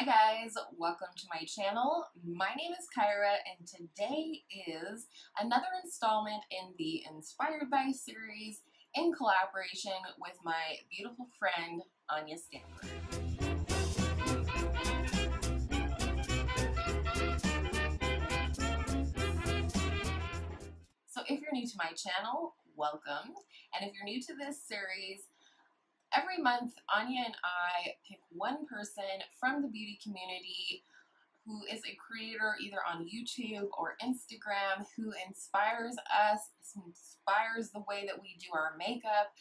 Hi guys, welcome to my channel. My name is Kyra and today is another installment in the Inspired by series in collaboration with my beautiful friend Anya Stamper. So if you're new to my channel, welcome. And if you're new to this series, every month, Anya and I pick one person from the beauty community who is a creator either on YouTube or Instagram who inspires us, inspires the way that we do our makeup,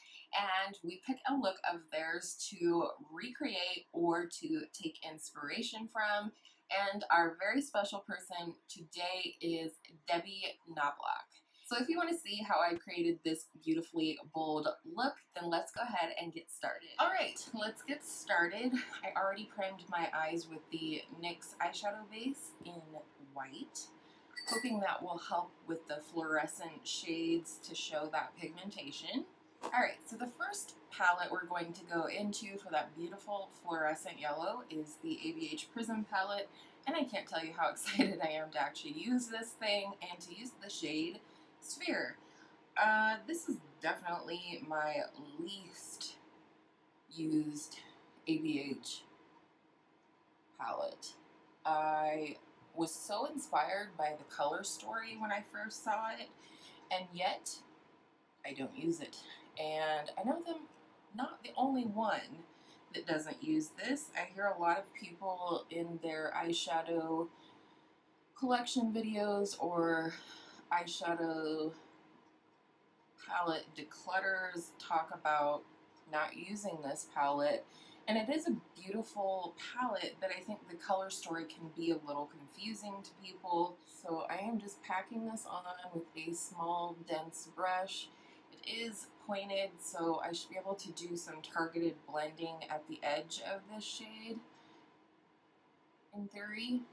and we pick a look of theirs to recreate or to take inspiration from. And our very special person today is Debbie Knoblauch. So if you want to see how I created this beautifully bold look, then let's go ahead and get started. Alright, let's get started. I already primed my eyes with the NYX Eyeshadow Base in white, hoping that will help with the fluorescent shades to show that pigmentation. Alright, so the first palette we're going to go into for that beautiful fluorescent yellow is the ABH Prism palette, and I can't tell you how excited I am to actually use this thing and to use the shade Sphere. This is definitely my least used ABH palette. I was so inspired by the color story when I first saw it, and yet I don't use it. And I know I'm not the only one that doesn't use this. I hear a lot of people in their eyeshadow collection videos or eyeshadow palette declutters talk about not using this palette, and it is a beautiful palette, but I think the color story can be a little confusing to people. So I am just packing this on with a small dense brush. It is pointed, so I should be able to do some targeted blending at the edge of this shade in theory.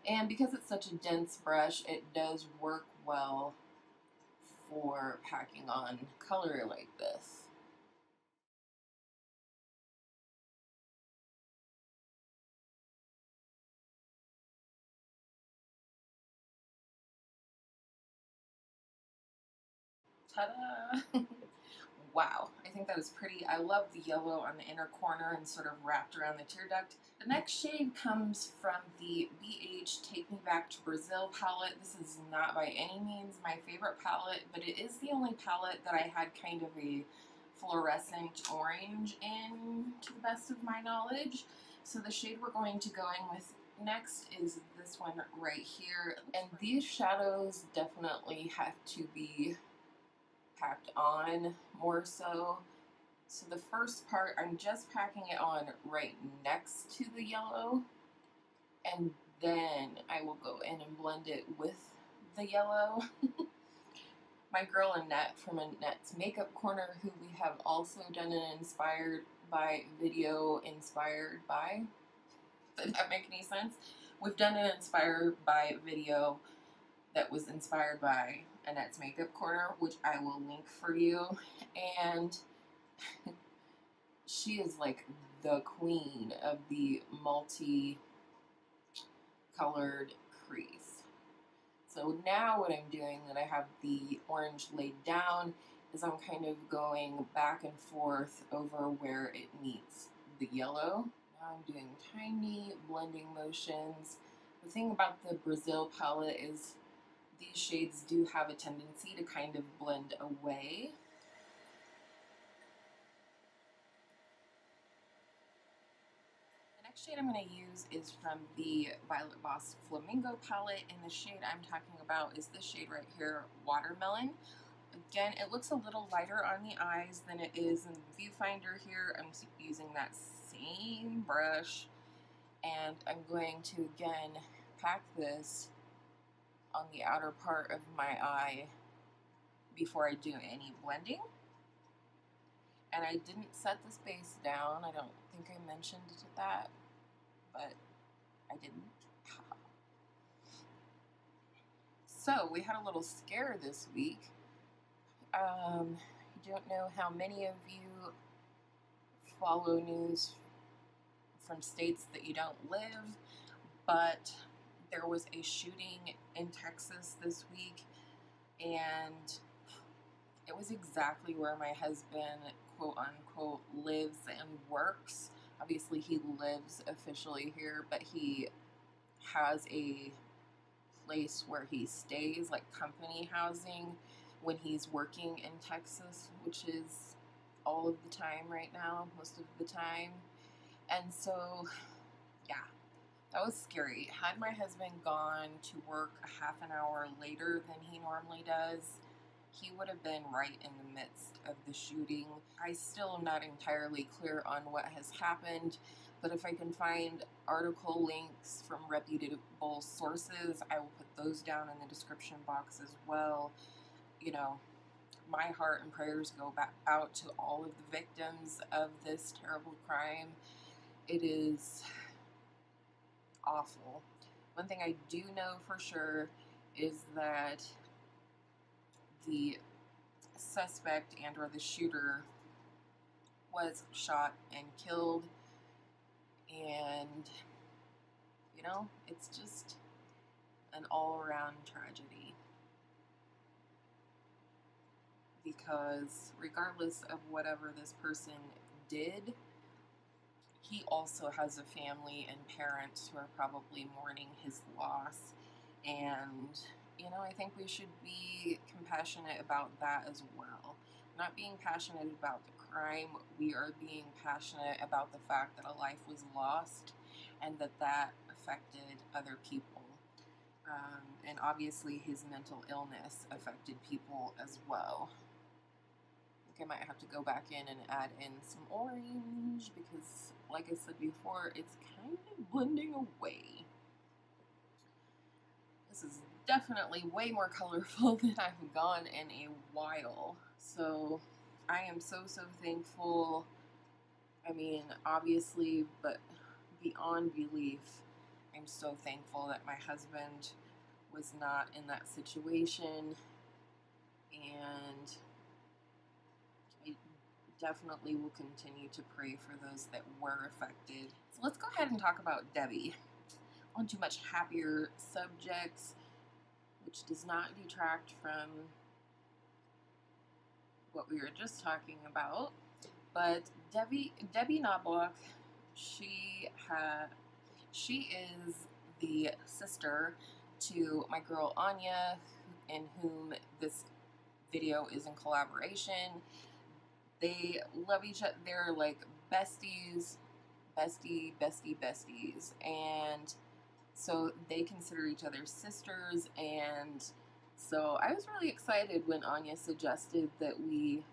And because it's such a dense brush, it does work well for packing on color like this. Ta-da! Wow, I think that is pretty. I love the yellow on the inner corner and sort of wrapped around the tear duct. The next shade comes from the BH Take Me Back to Brazil palette. This is not by any means my favorite palette, but it is the only palette that I had kind of a fluorescent orange in, to the best of my knowledge. So the shade we're going to go in with next is this one right here. And these shadows definitely have to be packed on more so. So the first part, I'm just packing it on right next to the yellow, and then I will go in and blend it with the yellow. My girl Annette from Annette's Makeup Corner, who we have also done an inspired by video inspired by. Did that make any sense? We've done an inspired by video that was inspired by Annette's Makeup Corner, which I will link for you, and she is like the queen of the multi-colored crease. So now what I'm doing, that I have the orange laid down, is I'm kind of going back and forth over where it meets the yellow. Now I'm doing tiny blending motions. The thing about the Brazil palette is these shades do have a tendency to kind of blend away. The next shade I'm going to use is from the Voss Flamingo palette, and the shade I'm talking about is this shade right here, Watermelon. Again, it looks a little lighter on the eyes than it is in the viewfinder here. I'm using that same brush, and I'm going to again pack this on the outer part of my eye before I do any blending. And I didn't set this base down. I don't think I mentioned that, but I didn't. So we had a little scare this week. I don't know how many of you follow news from states that you don't live, but there was a shooting in Texas this week, and it was exactly where my husband, quote unquote, lives and works. Obviously, he lives officially here, but he has a place where he stays, like company housing, when he's working in Texas, which is all of the time right now, most of the time. And so, yeah, that was scary. Had my husband gone to work a half an hour later than he normally does, he would have been right in the midst of the shooting. I still am not entirely clear on what has happened, but if I can find article links from reputable sources, I will put those down in the description box as well. You know, my heart and prayers go back out to all of the victims of this terrible crime. It is awful. One thing I do know for sure is that the suspect and or the shooter was shot and killed, and you know, it's just an all-around tragedy, because regardless of whatever this person did, he also has a family and parents who are probably mourning his loss. And you know, I think we should be compassionate about that as well. Not being passionate about the crime, we are being passionate about the fact that a life was lost and that that affected other people. And obviously his mental illness affected people as well. I think I might have to go back in and add in some orange because, like I said before, it's kind of blending away. This is definitely way more colorful than I've gone in a while. So I am so thankful. I mean, obviously, but beyond belief, I'm so thankful that my husband was not in that situation, and I definitely will continue to pray for those that were affected. So let's go ahead and talk about Debbie. On to much happier subjects, which does not detract from what we were just talking about. But Debbie Knoblauch, she is the sister to my girl Anya, in whom this video is in collaboration. They love each other. They're like besties, besties, and so they consider each other sisters. And so I was really excited when Anya suggested that we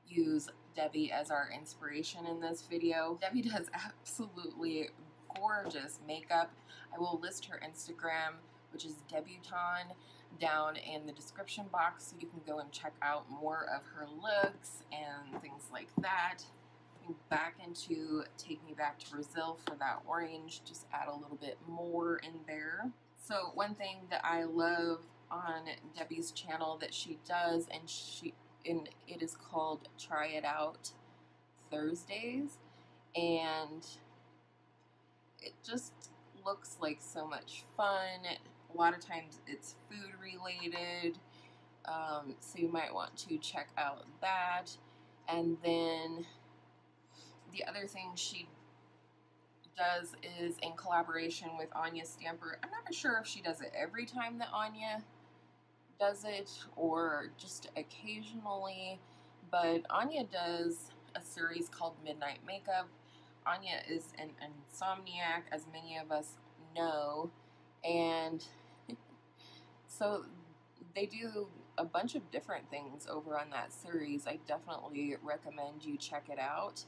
use Debbie as our inspiration in this video. Debbie does absolutely gorgeous makeup. I will list her Instagram, which is Debutante, down in the description box so you can go and check out more of her looks and things like that. Back into Take Me Back to Brazil for that orange, just add a little bit more in there. So one thing that I love on Debbie's channel that she does, and it is called Try It Out Thursdays, and it just looks like so much fun. A lot of times it's food related, so you might want to check out that. And then the other thing she does is in collaboration with Anya Stamper. I'm not sure if she does it every time that Anya does it or just occasionally, but Anya does a series called Midnight Makeup. Anya is an insomniac, as many of us know, and so they do a bunch of different things over on that series. I definitely recommend you check it out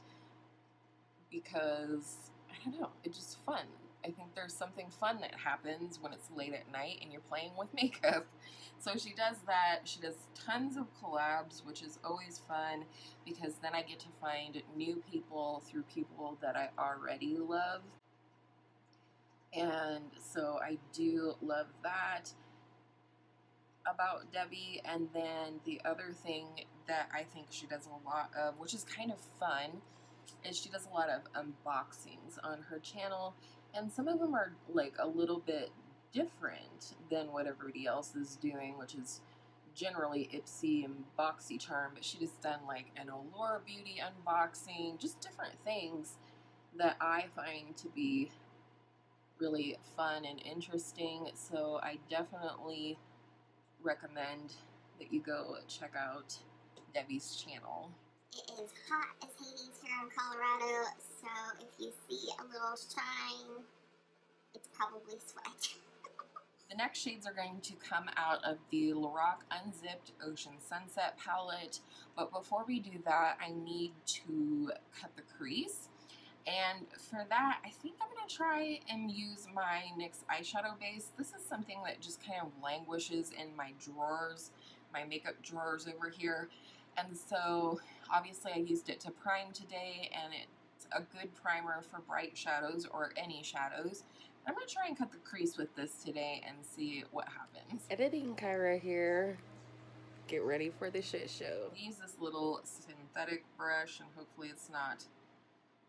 because, I don't know, it's just fun. I think there's something fun that happens when it's late at night and you're playing with makeup. So she does that. She does tons of collabs, which is always fun because then I get to find new people through people that I already love. And so I do love that about Debbie. And then the other thing that I think she does a lot of, which is kind of fun, is she does a lot of unboxings on her channel, and some of them are like a little bit different than what everybody else is doing, which is generally Ipsy and BoxyCharm, but she just done like an Allure Beauty unboxing, just different things that I find to be really fun and interesting. So I definitely recommend that you go check out Debbie's channel. It is hot as Hades here in Colorado, so if you see a little shine, it's probably sweat. The next shades are going to come out of the Lorac Unzipped Ocean Sunset palette, but before we do that, I need to cut the crease. And for that, I think I'm going to try and use my NYX eyeshadow base. This is something that just kind of languishes in my drawers, my makeup drawers over here. And so, obviously I used it to prime today, and it's a good primer for bright shadows or any shadows. I'm going to try and cut the crease with this today and see what happens. Editing Kyra here. Get ready for the shit show. Use this little synthetic brush, and hopefully it's not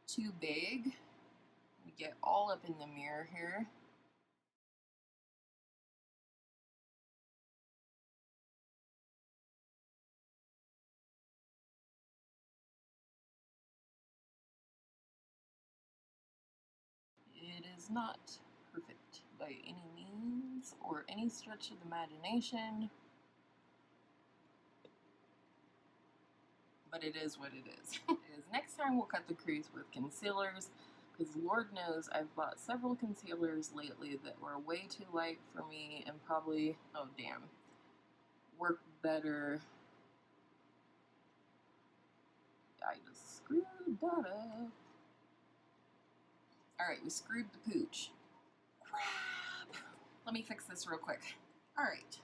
too big. We get all up in the mirror here. It is not perfect by any means or any stretch of the imagination, but it is what it is. Next time we'll cut the crease with concealers, because Lord knows I've bought several concealers lately that were way too light for me and probably, oh damn, work better. I just screwed that up. Alright, we screwed the pooch. Crap! Let me fix this real quick. Alright.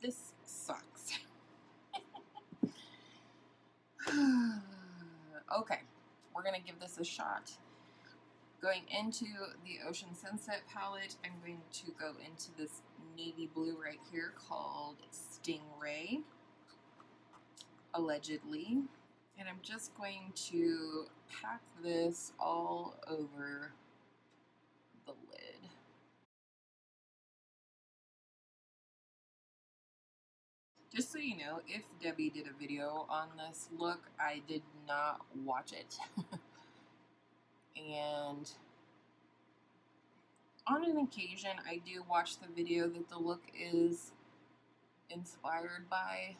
This sucks. Okay, we're gonna give this a shot. Going into the Ocean Sunset palette, I'm going to go into this navy blue right here called Stingray, allegedly. And I'm just going to pack this all over the lid. Just so you know, if Debbie did a video on this look, I did not watch it. And on an occasion, I do watch the video that the look is inspired by,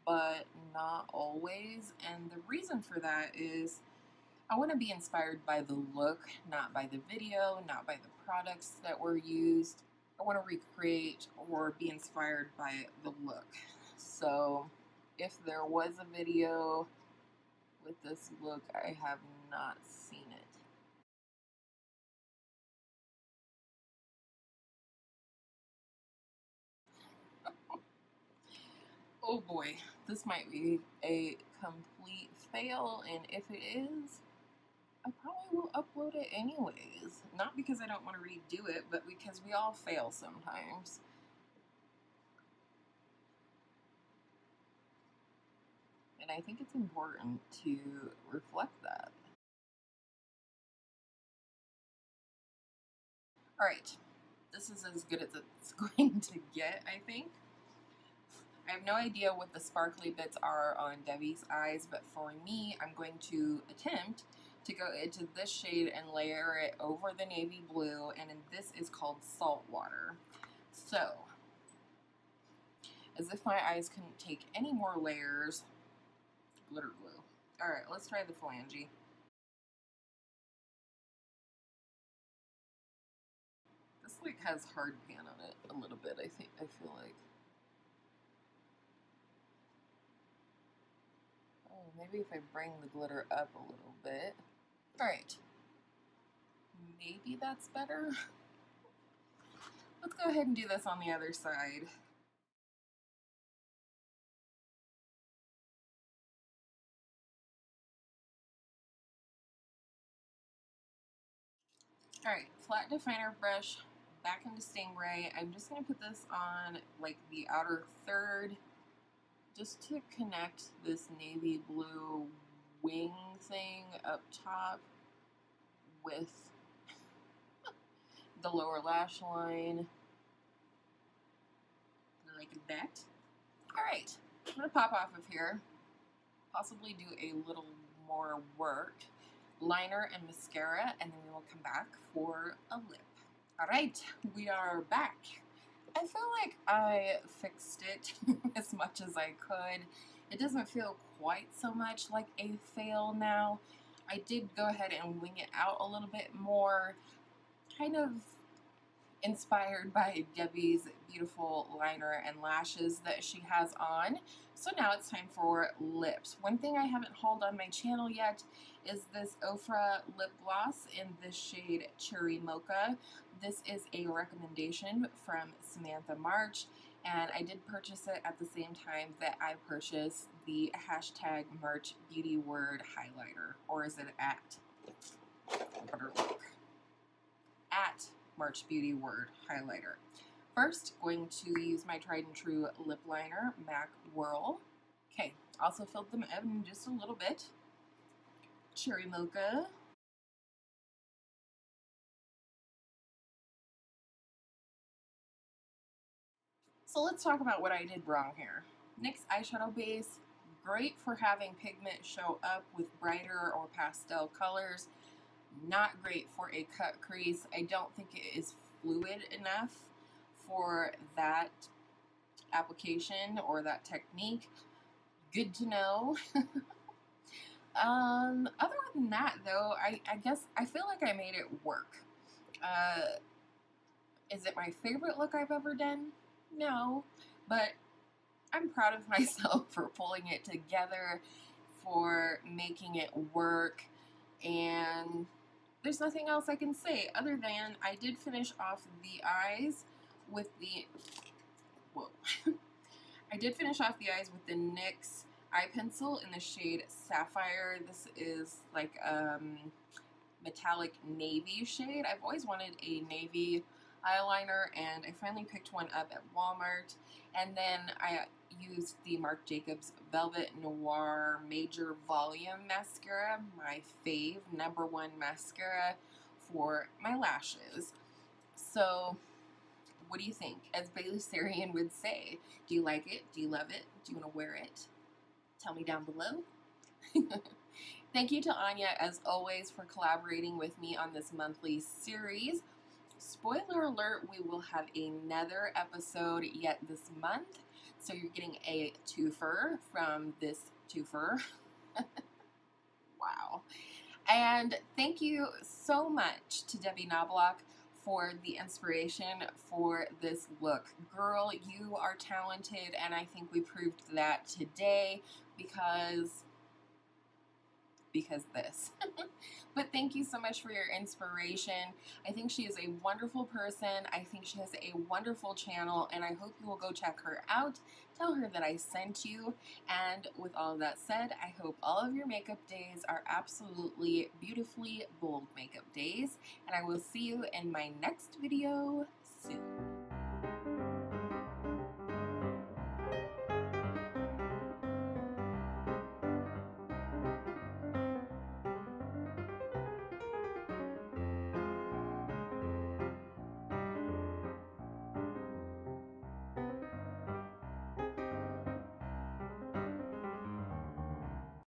but not always. And the reason for that is I want to be inspired by the look, not by the video, not by the products that were used. I want to recreate or be inspired by the look. So if there was a video with this look, I have not seen it. Oh boy, this might be a complete fail, and if it is, I probably will upload it anyways. Not because I don't want to redo it, but because we all fail sometimes. And I think it's important to reflect that. Alright, this is as good as it's going to get, I think. I have no idea what the sparkly bits are on Debbie's eyes, but for me, I'm going to attempt to go into this shade and layer it over the navy blue, and this is called Salt Water. So, as if my eyes couldn't take any more layers, glitter glue. Alright, let's try the phalange. This like has hard pan on it a little bit, I feel like. Oh, maybe if I bring the glitter up a little bit. Alright. Maybe that's better. Let's go ahead and do this on the other side. Alright, flat definer brush, back into Stingray. I'm just going to put this on like the outer third just to connect this navy blue wing thing up top with the lower lash line, like that. Alright, I'm going to pop off of here, possibly do a little more work, liner and mascara, and then we will come back for a lip. Alright, we are back. I feel like I fixed it as much as I could. It doesn't feel quite so much like a fail now. I did go ahead and wing it out a little bit more, kind of inspired by Debbie's beautiful liner and lashes that she has on. So now it's time for lips. One thing I haven't hauled on my channel yet is this Ofra lip gloss in the shade Cherry Mocha. This is a recommendation from Samantha March, and I did purchase it at the same time that I purchased the hashtag March Beauty Word highlighter, or is it at? Better look. At March Beauty Word highlighter. First, going to use my tried and true lip liner, MAC Whirl. Okay, also filled them in just a little bit. Cherry Mocha. So let's talk about what I did wrong here. NYX Eyeshadow Base, great for having pigment show up with brighter or pastel colors. Not great for a cut crease. I don't think it is fluid enough for that application or that technique. Good to know. Other than that though, I guess I feel like I made it work. Is it my favorite look I've ever done? No, but I'm proud of myself for pulling it together, for making it work, and there's nothing else I can say other than I did finish off the eyes with the, whoa, I did finish off the eyes with the NYX eye pencil in the shade Sapphire. This is like metallic navy shade. I've always wanted a navy eyeliner, and I finally picked one up at Walmart, and then I used the Marc Jacobs Velvet Noir Major Volume Mascara, my fave, #1 mascara for my lashes. So, what do you think? As Bailey Sarian would say, do you like it? Do you love it? Do you want to wear it? Tell me down below. Thank you to Anya, as always, for collaborating with me on this monthly series. Spoiler alert, we will have another episode yet this month, so you're getting a twofer from this twofer. Wow. And thank you so much to Debbie Knoblauch for the inspiration for this look. Girl, you are talented, and I think we proved that today because this. But thank you so much for your inspiration. I think she is a wonderful person. I think she has a wonderful channel, and I hope you will go check her out. Tell her that I sent you. And with all of that said, I hope all of your makeup days are absolutely beautifully bold makeup days. And I will see you in my next video soon.